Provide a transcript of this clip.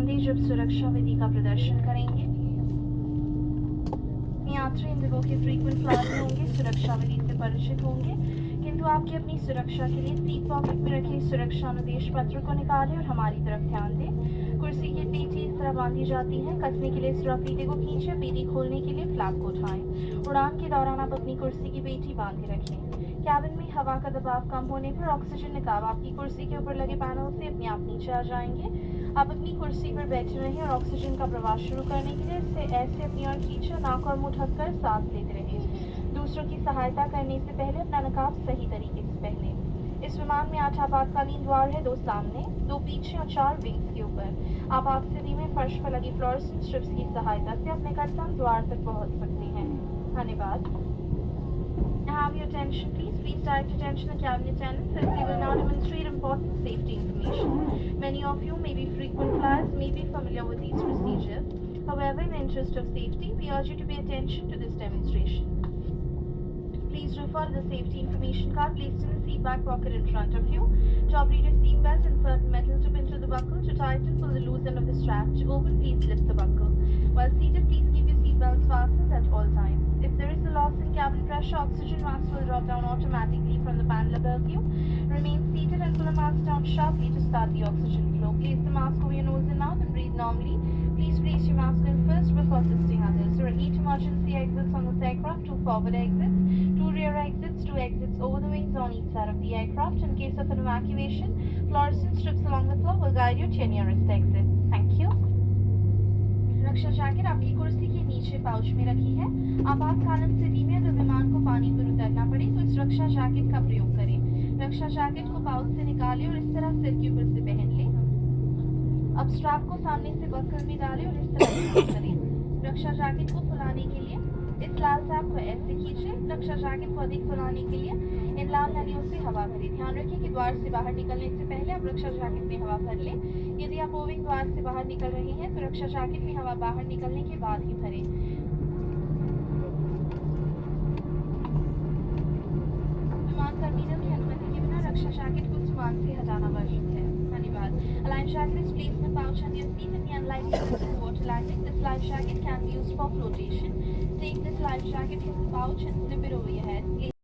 बांधे जब सुरक्षा विधि का प्रदर्शन करेंगे। यात्री इंडिगो के फ्रीक्वेंट फ्लाइट में होंगे, सुरक्षा विधि से परिचित होंगे, किंतु आपकी अपनी सुरक्षा के लिए सीट पॉकेट में रखे सुरक्षा अनुदेश पत्र को निकालें और हमारी तरफ ध्यान दें। कुर्सी की पेटी इस तरह बांधी जाती है। कसने के लिए सिर्फ फीते को खींचे, पेटी खोलने के लिए फ्लैप को उठाएं। उड़ान के दौरान आप अपनी कुर्सी की पेटी बांधे रखें। कैबिन में हवा का दबाव कम होने पर ऑक्सीजन निकाब आपकी कुर्सी के ऊपर लगे पैनल से अपने आप नीचे आ जाएंगे। आप अपनी कुर्सी पर बैठे रहें और ऑक्सीजन का प्रवाह शुरू करने के लिए इसे ऐसे अपनी ओर खींचे, नाक और मुंह ढककर सांस लेते रहें। दूसरों की सहायता करने से पहले अपना नकाब सही तरीके से पहने। इस विमान में 8 आपातकालीन द्वार है, 2 सामने, 2 पीछे और 4 विंग्स के ऊपर। आपात स्थिति में फर्श पर लगी फ्लोरेसेंट स्ट्रिप्स की सहायता से अपने गंतव्य द्वार तक पहुंच सकते हैं। धन्यवाद। Have your attention, please. Please direct attention to cabin attendants as they will now demonstrate important safety information. Many of you may be frequent flyers, may be familiar with these procedures. However, in the interest of safety, we urge you to pay attention to this demonstration. Please refer to the safety information card placed in the seat back pocket in front of you. To operate your seat belt, insert the metal tip into the buckle. To tighten, pull the loose end of the strap. To open, please lift the buckle. While seated, please keep your seat belts fastened at all times. If there is a loss in cabin pressure, oxygen mask will drop down automatically from the panel above you. Remain seated and pull the mask down sharply to start the oxygen flow. Place the mask over your nose and mouth and breathe normally. Please place your mask on first before assisting others. There are 8 emergency exits on this aircraft, 2 forward exits, 2 rear exits, 2 exits over the wings on each side of the aircraft. In case of an evacuation, fluorescent strips along the floor will guide you to your nearest exit. Thank you. Raksha jacket आपकी कुर्सी के नीचे pouch में रखी है। आपातकालीन स्थिति में अगर विमान को पानी पर उतरना पड़े तो इस रक्षा जैकेट का प्रयोग करें। रक्षा जैकेट को पाउच से निकालें और इस तरह सिर के ऊपर से पहन लें। अब स्ट्रैप को सामने से बक्कल में डालें और इस तरह इस्तेमाल करें। रक्षा जैकेट को फुलाने के लिए इस लाल टैप को ऐसे खींचे। रक्षा जैकेट को अधिक फुलाने के लिए इन लाल नलियों से हवा भरें। ध्यान रखें कि द्वार से बाहर निकलने से पहले आप रक्षा जैकेट में हवा भर लें। यदि आप ओविंग द्वार से बाहर निकल रहे हैं तो रक्षा जैकेट में हवा बाहर निकलने के बाद ही भरें। विमान टर्मिनल की अनुमति के बिना रक्षा जैकेट को विमान से हटाना वर्जित है। धन्यवाद। A life jacket is placed in a pouch under your seat in the unlikely event of water landing. This life jacket can be used for flotation. Take this life jacket from the pouch and slip it over your head.